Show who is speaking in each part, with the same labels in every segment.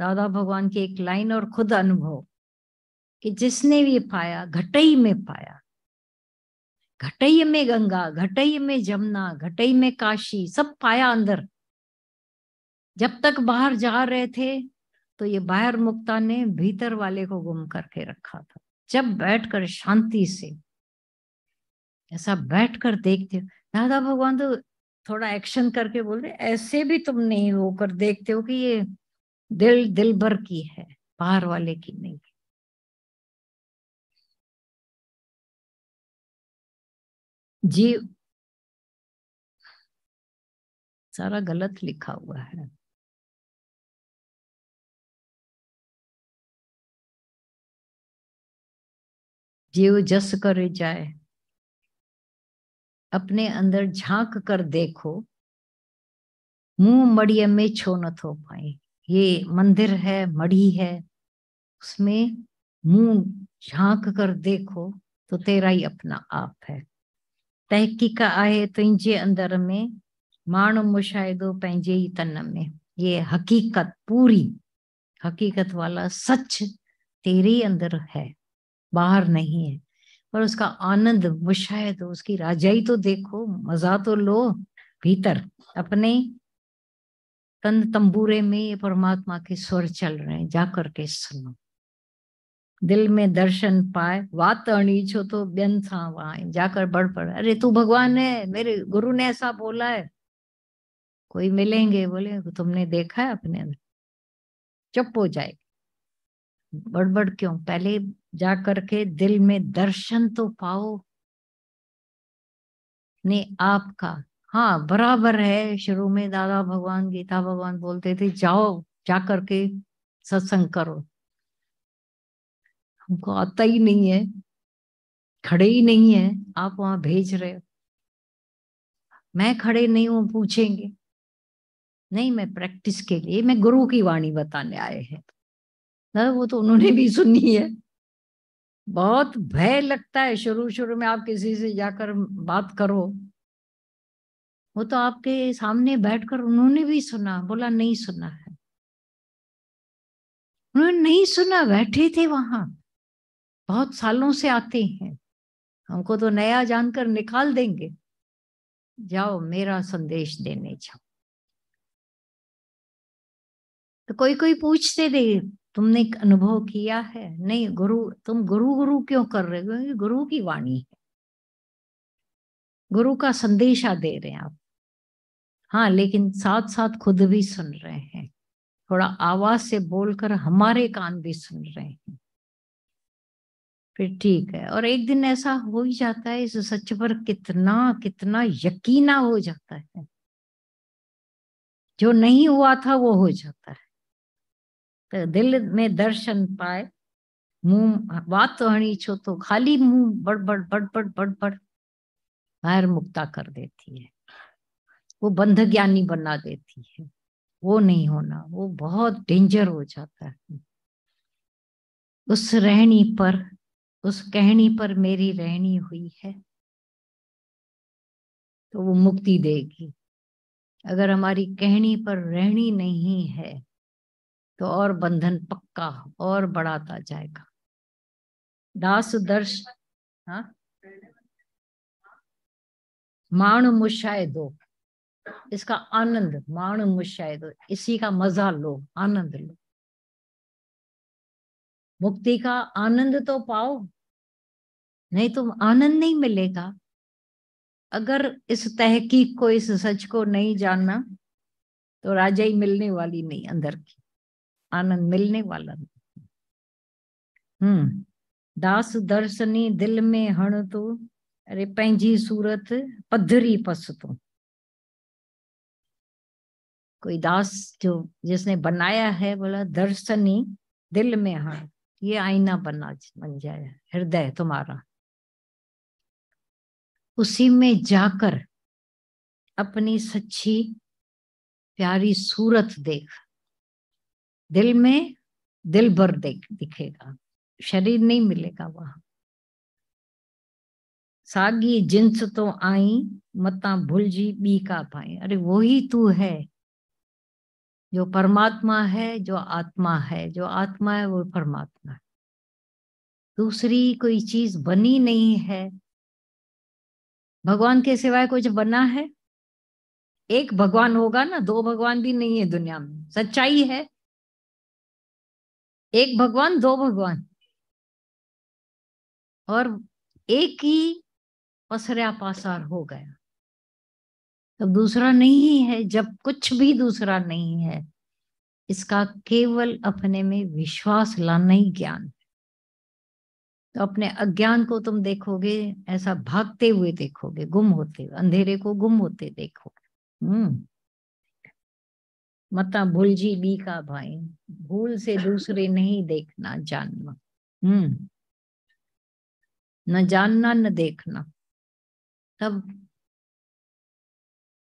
Speaker 1: दादा भगवान की एक लाइन और खुद अनुभव कि जिसने भी पाया घटई में पाया, घटई में गंगा, घटई में जमुना, घटई में काशी, सब पाया अंदर। जब तक बाहर जा रहे थे तो ये बाहर मुक्ता ने भीतर वाले को गुम करके रखा था। जब बैठकर शांति से ऐसा बैठकर देखते हो, दादा भगवान तो थोड़ा एक्शन करके बोल रहे, ऐसे भी तुम नहीं होकर देखते हो कि ये दिल दिल भर की है, बाहर वाले की नहीं। जीव, सारा गलत लिखा हुआ है। जीव जस कर जाए, अपने अंदर झांक कर देखो, मुंह मड़िय में छो न थो पाए। ये मंदिर है, मड़ी है, उसमें मुंह झांक कर देखो तो तेरा ही अपना आप है। तहकीक आहे तुझे अंदर में, माण्हू मुशाहिदो पंहिंजे ही तन में। ये हकीकत, पूरी हकीकत वाला सच तेरे ही अंदर है, बाहर नहीं है। पर उसका आनंद मुशाहिद, उसकी राजाई तो देखो, मजा तो लो भीतर अपने तन तंबूरे में। ये परमात्मा के स्वर चल रहे हैं, जाकर के सुनो। दिल में दर्शन पाए, वात अणी छो तो बियन सा वाए। जाकर बढ़ पड़, अरे तू भगवान है, मेरे गुरु ने ऐसा बोला है। कोई मिलेंगे बोले तुमने देखा है अपने अंदर, चुप हो जाए। बड़बड़ क्यों, पहले जा करके दिल में दर्शन तो पाओ ने आपका। हाँ बराबर है, शुरू में दादा भगवान, गीता भगवान बोलते थे जाओ जा करके सत्संग करो। हमको आता ही नहीं है, खड़े ही नहीं है, आप वहां भेज रहे हो। मैं खड़े नहीं हूं पूछेंगे, नहीं मैं प्रैक्टिस के लिए, मैं गुरु की वाणी बताने आए हैं। ना वो तो उन्होंने भी सुनी है। बहुत भय लगता है शुरू शुरू में, आप किसी से जाकर बात करो। वो तो आपके सामने बैठकर उन्होंने भी सुना, बोला नहीं सुना है, उन्होंने नहीं सुना, बैठे थे वहां, बहुत सालों से आते हैं। हमको तो नया जानकर निकाल देंगे। जाओ मेरा संदेश देने जाओ। तो कोई कोई पूछते थे तुमने अनुभव किया है? नहीं गुरु, तुम गुरु गुरु क्यों कर रहे हो? क्योंकि गुरु की वाणी है, गुरु का संदेशा दे रहे हैं आप। हाँ लेकिन साथ साथ खुद भी सुन रहे हैं, थोड़ा आवाज से बोलकर हमारे कान भी सुन रहे हैं, फिर ठीक है। और एक दिन ऐसा हो ही जाता है, इस सच पर कितना कितना यकीना हो जाता है, जो नहीं हुआ था वो हो जाता है। तो दिल में दर्शन पाए, मुंह बात तो हणी छो तो, खाली मुंह बड़बड़ बड़बड़ बड़बड़ बाहर मुक्ता कर देती है, वो बंध ज्ञानी बना देती है। वो नहीं होना, वो बहुत डेंजर हो जाता है। उस रहनी पर, उस कहनी पर मेरी रहनी हुई है तो वो मुक्ति देगी। अगर हमारी कहनी पर रहनी नहीं है तो और बंधन पक्का और बढ़ाता जाएगा। दास दर्श, हाँ, माण मुशायदो, इसका आनंद, माण मुशायदो, इसी का मजा लो, आनंद लो। मुक्ति का आनंद तो पाओ, नहीं तो आनंद नहीं मिलेगा। अगर इस तहकीक को, इस सच को नहीं जानना तो राजाई मिलने वाली नहीं, अंदर की आनंद मिलने वाला नहीं। दास दर्शनी दिल में हण तो, अरे पंहिंजी सूरत पधरी पस तो। कोई दास जो जिसने बनाया है, बोला दर्शनी दिल में हण, ये आईना बन जाए हृदय तुम्हारा, उसी में जाकर अपनी सच्ची प्यारी सूरत देख। दिल में दिल भर देख दिखेगा, शरीर नहीं मिलेगा वहां। सागी जिन्स तो आई, मता भूलजी बी का पाए। अरे वो ही तू है, जो परमात्मा है, जो आत्मा है, जो आत्मा है वो परमात्मा है। दूसरी कोई चीज बनी नहीं है। भगवान के सिवाय कुछ बना है? एक भगवान होगा ना, दो भगवान भी नहीं है दुनिया में, सच्चाई है। एक भगवान, दो भगवान, और एक ही पसरा पासार हो गया। तब दूसरा नहीं है। जब कुछ भी दूसरा नहीं है, इसका केवल अपने में विश्वास लाना ही ज्ञान है। तो अपने अज्ञान को तुम देखोगे ऐसा भागते हुए देखोगे, गुम होते, अंधेरे को गुम होते देखोगे। मता भूल जी बी का भाई, भूल से दूसरे नहीं देखना जानना। न जानना न देखना, तब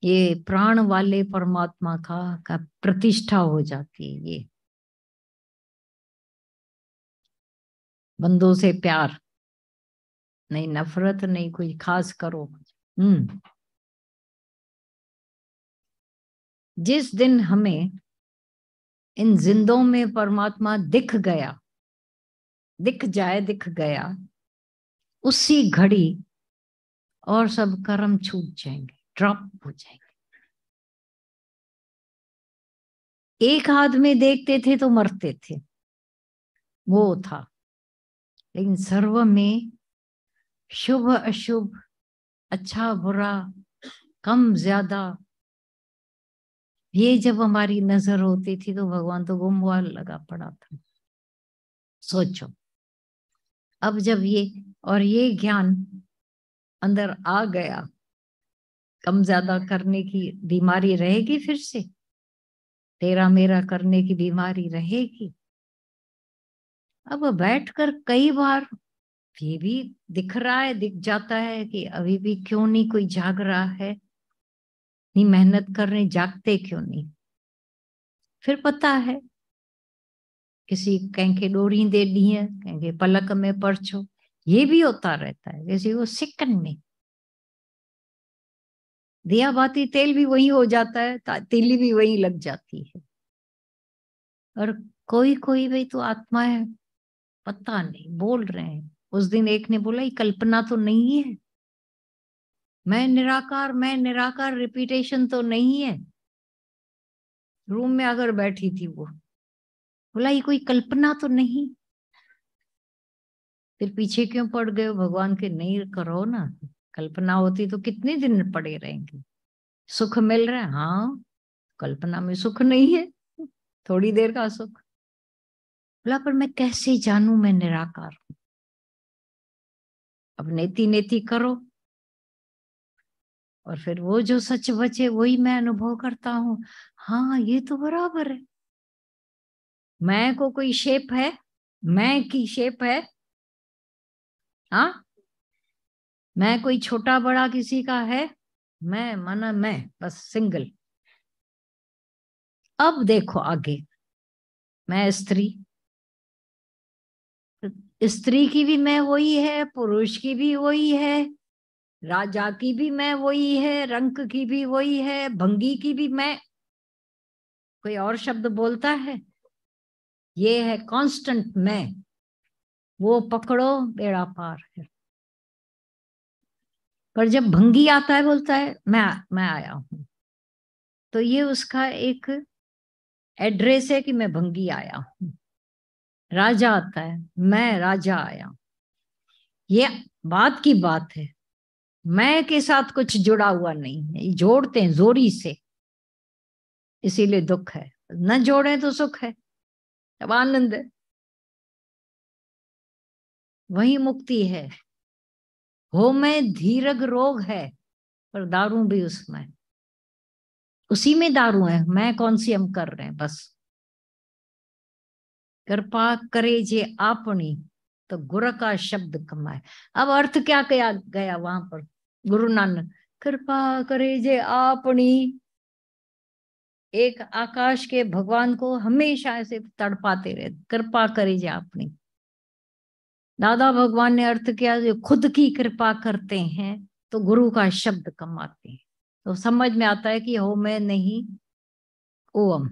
Speaker 1: ये प्राण वाले परमात्मा का प्रतिष्ठा हो जाती है। ये बंदों से प्यार नहीं, नफरत नहीं, कोई खास करो। जिस दिन हमें इन जिंदों में परमात्मा दिख गया, दिख जाए, दिख गया, उसी घड़ी और सब कर्म छूट जाएंगे, ड्रॉप हो जाएंगे। एक हाथ में देखते थे तो मरते थे, वो था। लेकिन सर्व में शुभ अशुभ, अच्छा बुरा, कम ज्यादा, ये जब हमारी नजर होती थी तो भगवान तो गुमवार लगा पड़ा था। सोचो, अब जब ये ज्ञान अंदर आ गया, कम ज्यादा करने की बीमारी रहेगी, फिर से तेरा मेरा करने की बीमारी रहेगी। अब बैठकर कई बार ये भी दिख रहा है, दिख जाता है कि अभी भी क्यों नहीं कोई जाग रहा है, नहीं मेहनत कर रहे, जागते क्यों नहीं। फिर पता है, किसी कहेंगे डोरी दे दी है, कहेंगे पलक में परछो, ये भी होता रहता है। किसी को सेकंड में दिया बाती तेल भी वही हो जाता है, तीली भी वही लग जाती है। और कोई कोई भाई तो आत्मा है, पता नहीं, बोल रहे हैं। उस दिन एक ने बोला ये कल्पना तो नहीं है, मैं निराकार रिपीटेशन तो नहीं है। रूम में अगर बैठी थी वो, बोला ये कोई कल्पना तो नहीं। फिर पीछे क्यों पड़ गए हो भगवान के? नहीं करो ना, कल्पना होती तो कितने दिन पड़े रहेंगे। सुख मिल रहा है, हाँ, कल्पना में सुख नहीं है, थोड़ी देर का सुख। बोला पर मैं कैसे जानूं मैं निराकार हूं? अब नेति नेति करो, और फिर वो जो सच बचे वही मैं अनुभव करता हूँ। हाँ, ये तो बराबर है। मैं को कोई शेप है? मैं की शेप है? हाँ, मैं कोई छोटा बड़ा किसी का है? मैं माना मैं बस सिंगल। अब देखो आगे, मैं स्त्री, स्त्री की भी मैं वही है, पुरुष की भी वही है, राजा की भी मैं वही है, रंक की भी वही है, भंगी की भी मैं। कोई और शब्द बोलता है? ये है कांस्टेंट मैं, वो पकड़ो बेड़ा पार है। पर जब भंगी आता है, बोलता है मैं आया हूं, तो ये उसका एक एड्रेस है कि मैं भंगी आया हूं। राजा आता है, मैं राजा आया, ये बात की बात है। मैं के साथ कुछ जुड़ा हुआ नहीं है, जोड़ते हैं जोरी से, इसीलिए दुख है। न जोड़े तो सुख है, अब आनंद है, वही मुक्ति है। हो में धीरग रोग है, पर दारू भी उसमें, उसी में दारू है। मैं कौन सी हम कर रहे हैं बस। कृपा करे जे आपनी, तो गुरु का शब्द कमाए। अब अर्थ क्या किया गया वहां पर? गुरु नानक, कृपा करे जे आपनी, एक आकाश के भगवान को हमेशा ऐसे तड़पाते रहे, कृपा करे जे आपनी। दादा भगवान ने अर्थ किया, जो खुद की कृपा करते हैं तो गुरु का शब्द कमाते हैं। तो समझ में आता है कि हो मैं नहीं ओम।